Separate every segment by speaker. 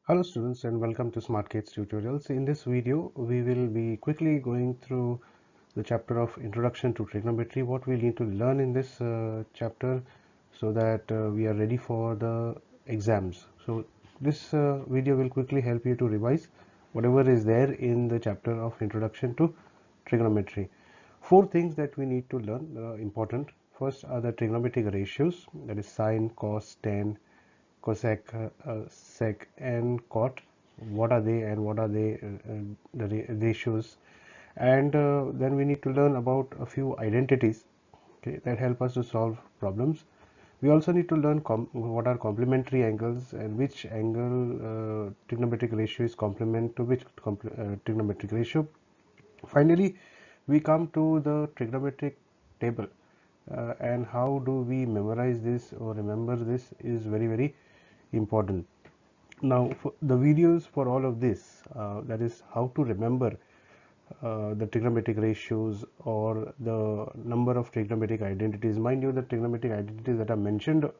Speaker 1: Hello students and welcome to SmartKids tutorials. In this video we will be quickly going through the chapter of Introduction to Trigonometry, what we need to learn in this chapter so that we are ready for the exams. So this video will quickly help you to revise whatever is there in the chapter of Introduction to Trigonometry. Four things that we need to learn important. First are the trigonometric ratios, that is sine, cos, tan, cosec, sec and cot. What are they and what are they, the ratios? And then we need to learn about a few identities, okay, that help us to solve problems. We also need to learn what are complementary angles and which angle trigonometric ratio is complement to which trigonometric ratio. Finally, we come to the trigonometric table, and how do we memorize this or remember this is very important. Now, for the videos for all of this, that is how to remember the trigonometric ratios or the number of trigonometric identities. Mind you, the trigonometric identities that are mentioned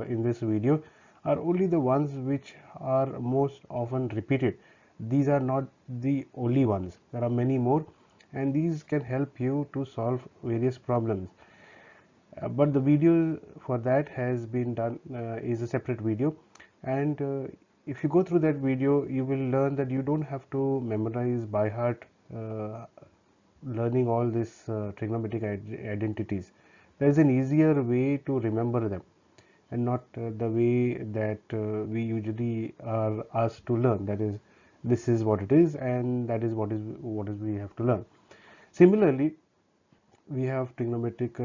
Speaker 1: in this video are only the ones which are most often repeated. These are not the only ones. There are many more, and these can help you to solve various problems. But the video for that has been done, is a separate video, and if you go through that video you will learn that you don't have to memorize by heart uh, learning all these trigonometric identities. There is an easier way to remember them, and not the way that we usually are asked to learn, that is, this is what it is and that is what is we have to learn. Similarly, we have trigonometric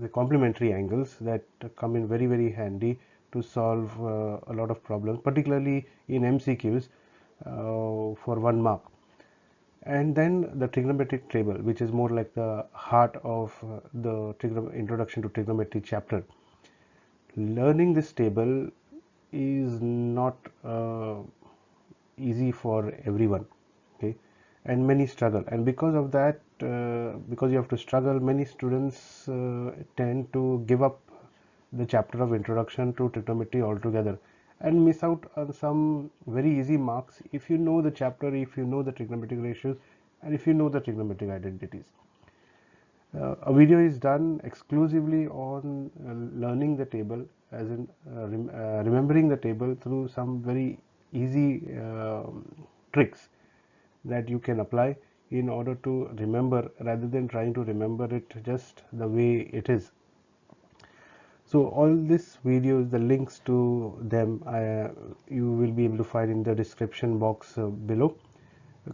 Speaker 1: the complementary angles that come in very handy to solve a lot of problems, particularly in MCQs for 1 mark. And then the trigonometric table, which is more like the heart of the introduction to trigonometry chapter. Learning this table is not easy for everyone, okay, and many struggle, and because of that, because you have to struggle, many students tend to give up the chapter of introduction to trigonometry altogether and miss out on some very easy marks if you know the chapter, if you know the trigonometric ratios, and if you know the trigonometric identities. A video is done exclusively on learning the table, as in remembering the table through some very easy tricks that you can apply in order to remember, rather than trying to remember it just the way it is. So all these videos, the links to them, you will be able to find in the description box below.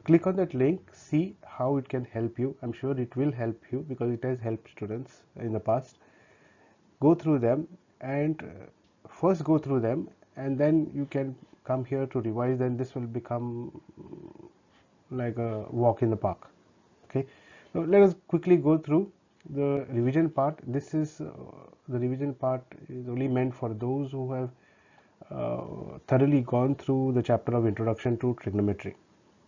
Speaker 1: Click on that link, see how it can help you. I'm sure it will help you because it has helped students in the past. Go through them, and first go through them, and then you can come here to revise, and this will become like a walk in the park. Okay, now let us quickly go through the revision part. This is the revision part is only meant for those who have thoroughly gone through the chapter of introduction to trigonometry.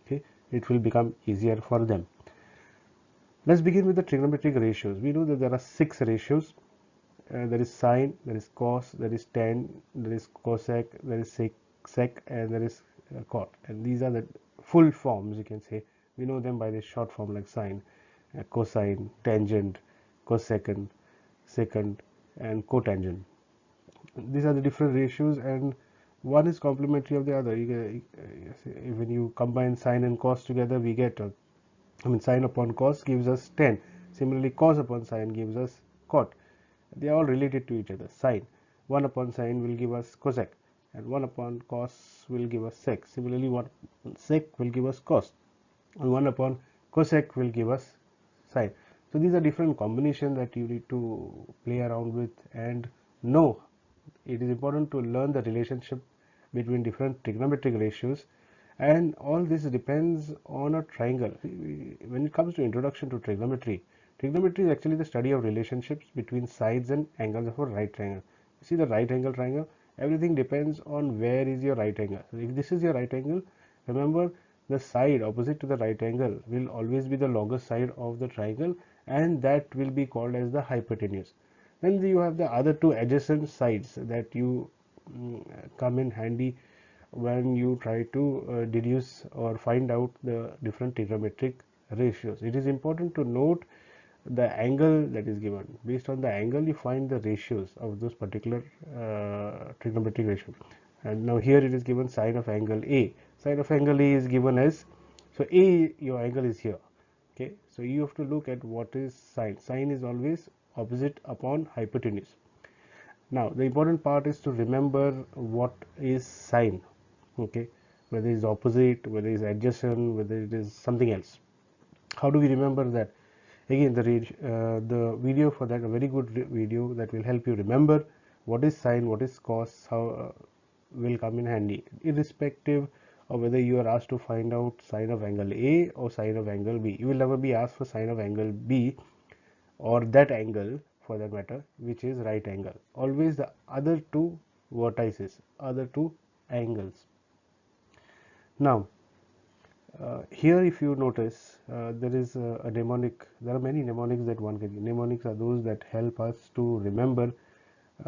Speaker 1: Okay, it will become easier for them. Let's begin with the trigonometric ratios. We know that there are 6 ratios. There is sine, there is cos, there is tan, there is cosec, there is sec, and there is cot. And these are the full forms, you can say. We know them by the short form like sine, cosine, tangent, cosecant, secant, and cotangent. These are the different ratios, and one is complementary of the other. When you combine sine and cos together, we get sine upon cos gives us tan. Similarly, cos upon sine gives us cot. They are all related to each other. Sine 1 upon sine will give us cosec, and 1 upon cos will give us sec. Similarly, 1 upon sec will give us cos, and 1 upon cosec will give us sine. So these are different combinations that you need to play around with and know. It is important to learn the relationship between different trigonometric ratios, and all this depends on a triangle. When it comes to introduction to trigonometry, trigonometry is actually the study of relationships between sides and angles of a right triangle. You see the right angle triangle, everything depends on where is your right angle. If this is your right angle, remember the side opposite to the right angle will always be the longest side of the triangle, and that will be called as the hypotenuse. Then you have the other two adjacent sides that you come in handy when you try to deduce or find out the different trigonometric ratios. It is important to note the angle that is given. Based on the angle, you find the ratios of those particular trigonometric ratio. And now here it is given sine of angle A. Sine of angle A is given as, so A, your angle is here. Okay, so you have to look at what is sine. Sine is always opposite upon hypotenuse. Now the important part is to remember what is sine. Okay, whether it is opposite, whether it is adjacent, whether it is something else. How do we remember that? Again, the video for that, a very good video that will help you remember what is sine, what is cos, how will come in handy, irrespective of whether you are asked to find out sine of angle A or sine of angle B. You will never be asked for sine of angle B or that angle for that matter, which is right angle. Always the other two vertices, other two angles. Now, here if you notice, there is a mnemonic. There are many mnemonics that one can use. Mnemonics are those that help us to remember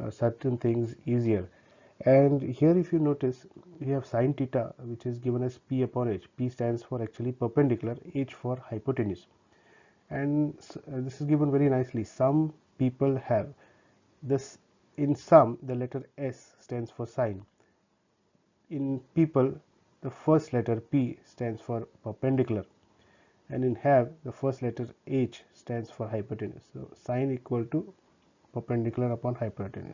Speaker 1: certain things easier. And here if you notice, we have sine theta, which is given as P upon H. P stands for actually perpendicular, H for hypotenuse. And this is given very nicely. Some people have this. In some, the letter S stands for sine. In people, the first letter P stands for perpendicular, and in have, the first letter H stands for hypotenuse. So sine equal to perpendicular upon hypotenuse.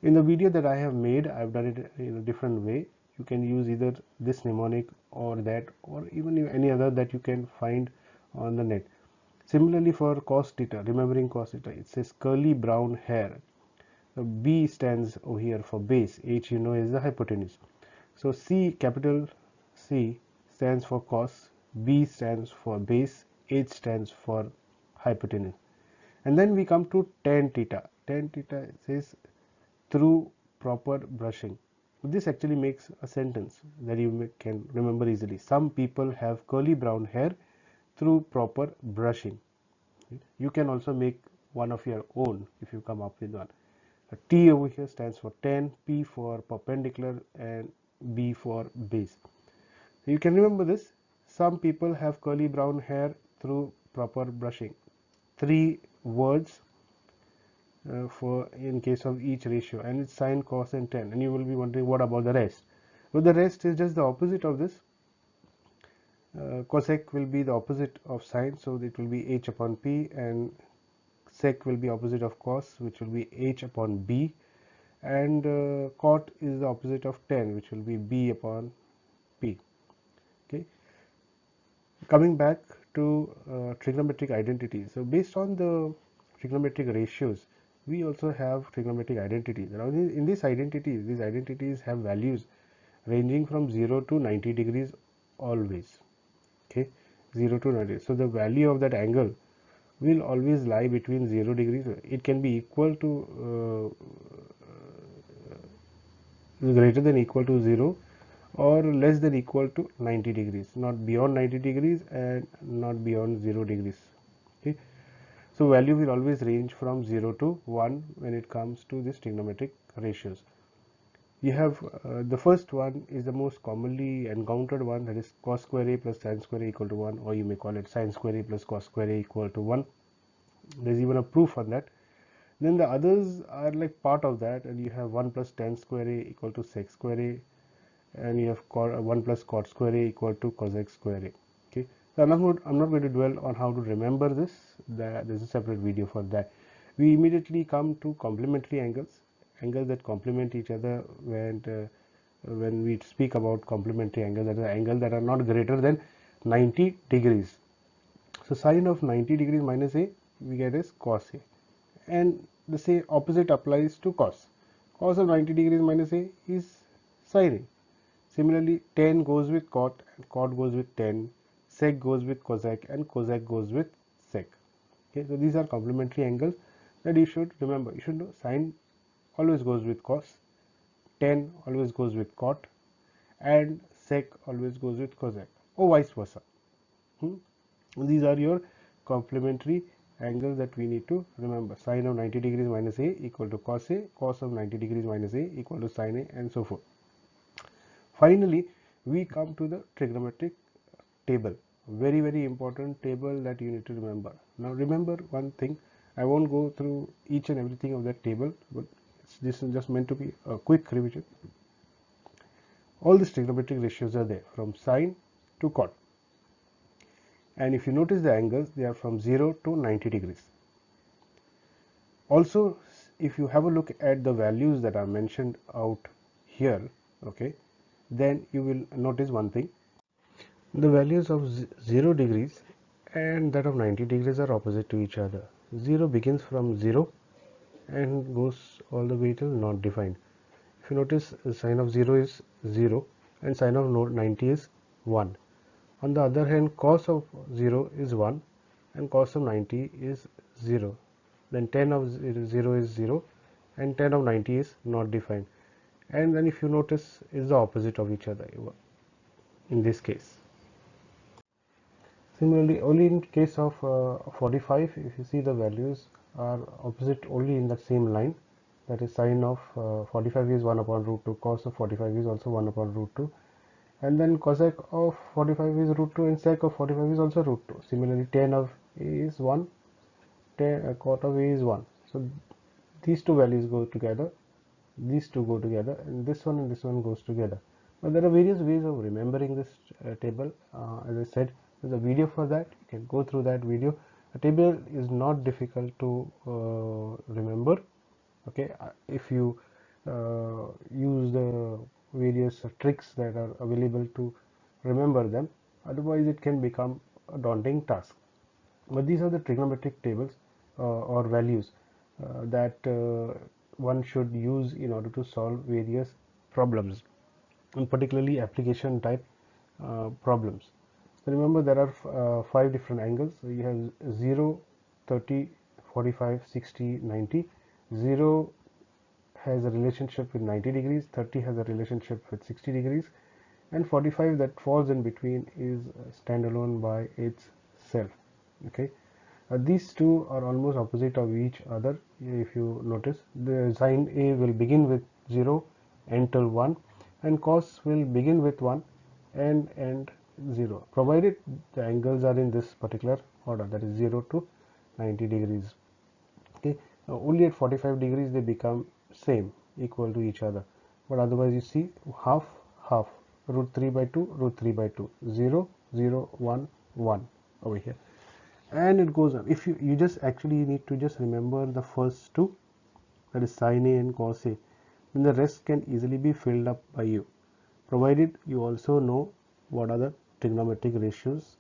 Speaker 1: In the video that I have made, I have done it in a different way. You can use either this mnemonic or that, or even any other that you can find on the net. Similarly for cos theta, remembering cos theta, it says curly brown hair. So B stands over here for base, H you know is the hypotenuse. So C, capital C stands for cos, B stands for base, H stands for hypotenuse. And then we come to tan theta. Tan theta says through proper brushing. This actually makes a sentence that you can remember easily. Some people have curly brown hair through proper brushing. You can also make one of your own if you come up with one. T over here stands for tan, P for perpendicular, and B for base. You can remember this. Some people have curly brown hair through proper brushing. 3 words for in case of each ratio, and it's sine, cos, and tan. And you will be wondering, what about the rest? Well, the rest is just the opposite of this. Cosec will be the opposite of sine, so it will be H upon P, and sec will be opposite of cos, which will be H upon B, and cot is the opposite of tan, which will be B upon P. Okay, coming back to trigonometric identities. So based on the trigonometric ratios, we also have trigonometric identities. Now in these identities have values ranging from 0 to 90 degrees always. Okay, 0 to 90. So the value of that angle will always lie between 0 degrees. It can be equal to greater than equal to 0 or less than equal to 90 degrees, not beyond 90 degrees and not beyond 0 degrees. Okay, so value will always range from 0 to 1 when it comes to this trigonometric ratios. You have the first one is the most commonly encountered one, that is cos square A plus sin square A equal to 1, or you may call it sin square A plus cos square A equal to 1. There is even a proof on that. Then the others are like part of that, and you have 1 plus tan square A equal to sec square A, and you have 1 plus cot square A equal to cosec square A. Okay, so I'm not going to dwell on how to remember this. There's a separate video for that. We immediately come to complementary angles, angles that complement each other. When we speak about complementary angles, that is angles that are not greater than 90 degrees. So sine of 90 degrees minus A we get as cos A, and the same opposite applies to cos. Cos of 90 degrees minus A is sin A. Similarly, tan goes with cot, and cot goes with tan, sec goes with cosec, and cosec goes with sec. Okay, so these are complementary angles that you should remember. You should know sine always goes with cos, tan always goes with cot, and sec always goes with cosec, or vice versa. These are your complementary angles that we need to remember. Sine of 90 degrees minus A equal to cos A, cos of 90 degrees minus A equal to sin A, and so forth. Finally, we come to the trigonometric table, very important table that you need to remember. Now remember one thing, I won't go through each and everything of that table, but this is just meant to be a quick revision. All these trigonometric ratios are there from sine to cot, and if you notice the angles, they are from 0 to 90 degrees. Also, if you have a look at the values that are mentioned out here, okay, then you will notice one thing. The values of 0 degrees and that of 90 degrees are opposite to each other. 0 begins from 0 and goes all the way till not defined. If you notice, the sine of 0 is 0 and sine of 90 is 1. On the other hand, cos of 0 is 1 and cos of 90 is 0. Then tan of 0 is 0 and tan of 90 is not defined. And then if you notice, is the opposite of each other in this case. Similarly, only in case of 45, if you see, the values are opposite only in the same line. That is, sine of 45 is 1 upon root 2, cos of 45 is also 1 upon root 2, and then cosec of 45 is root 2 and sec of 45 is also root 2. Similarly, tan of a is 1, cot of a is 1. So these two values go together, these two go together, and this one goes together. But there are various ways of remembering this table. As I said, there's a video for that. You can go through that video. A table is not difficult to remember. Okay, if you use the various tricks that are available to remember them. Otherwise, it can become a daunting task. But these are the trigonometric tables or values that one should use in order to solve various problems, and particularly application type problems. So remember, there are 5 different angles. So you have 0, 30, 45, 60, 90. 0 has a relationship with 90 degrees, 30 has a relationship with 60 degrees, and 45 that falls in between is standalone by itself. Okay, these two are almost opposite of each other. If you notice, the sine A will begin with 0 end till 1, and cos will begin with 1 and end 0, provided the angles are in this particular order, that is 0 to 90 degrees. Okay, only at 45 degrees they become same, equal to each other, but otherwise you see half half, root 3 by 2, root 3 by 2, 0 0 1 1 over here, and it goes on. If you just actually need to just remember the first two, that is sine A and cos A, then the rest can easily be filled up by you, provided you also know what are the trigonometric ratios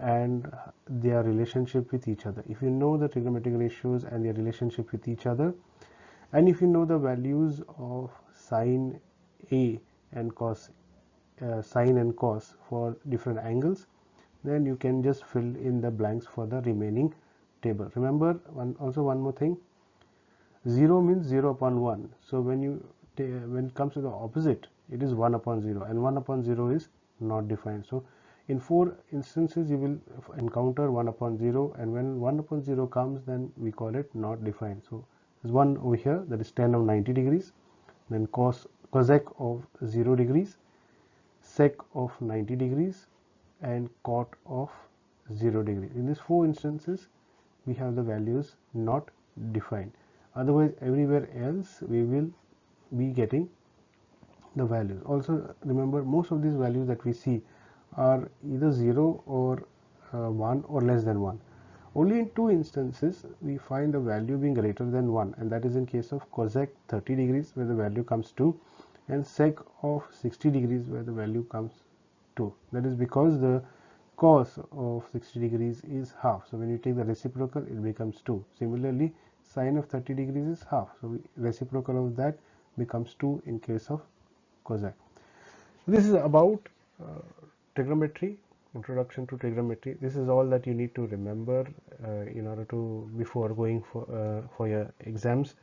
Speaker 1: and their relationship with each other. If you know the trigonometric ratios and their relationship with each other, and if you know the values of sine A and cos, sine and cos for different angles, then you can just fill in the blanks for the remaining table. Remember, one more thing, 0 means 0 upon 1. So when it comes to the opposite, it is 1 upon 0, and 1 upon 0 is not defined. So in 4 instances you will encounter 1 upon 0, and when 1 upon 0 comes, then we call it not defined. So there's one over here, that is tan of 90 degrees, then cosec of 0 degrees, sec of 90 degrees, and cot of 0 degrees. In these 4 instances we have the values not defined. Otherwise, everywhere else we will be getting the values. Also remember, most of these values that we see are either 0 or 1 or less than 1. Only in 2 instances we find the value being greater than 1, and that is in case of cosec 30 degrees where the value comes 2, and sec of 60 degrees where the value comes 2. That is because the cos of 60 degrees is half. So when you take the reciprocal, it becomes 2. Similarly, sine of 30 degrees is half. So reciprocal of that becomes 2 in case of cosec. This is about trigonometry, introduction to trigonometry. This is all that you need to remember in order to, before going for your exams.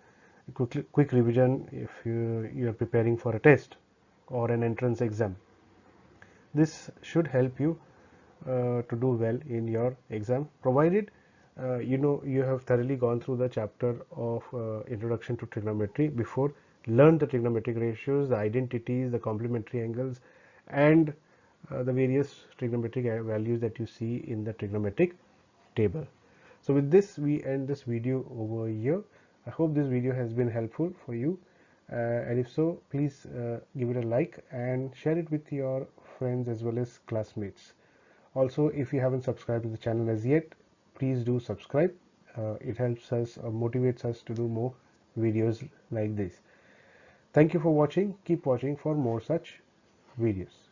Speaker 1: Quick revision if you are preparing for a test or an entrance exam. This should help you to do well in your exam, provided you have thoroughly gone through the chapter of introduction to trigonometry before learn the trigonometric ratios, the identities, the complementary angles, and the various trigonometric values that you see in the trigonometric table. So with this, we end this video over here. I hope this video has been helpful for you, and if so, please give it a like and share it with your friends as well as classmates. Also, if you haven't subscribed to the channel as yet, please do subscribe. It helps us, motivates us to do more videos like this. Thank you for watching. Keep watching for more such videos.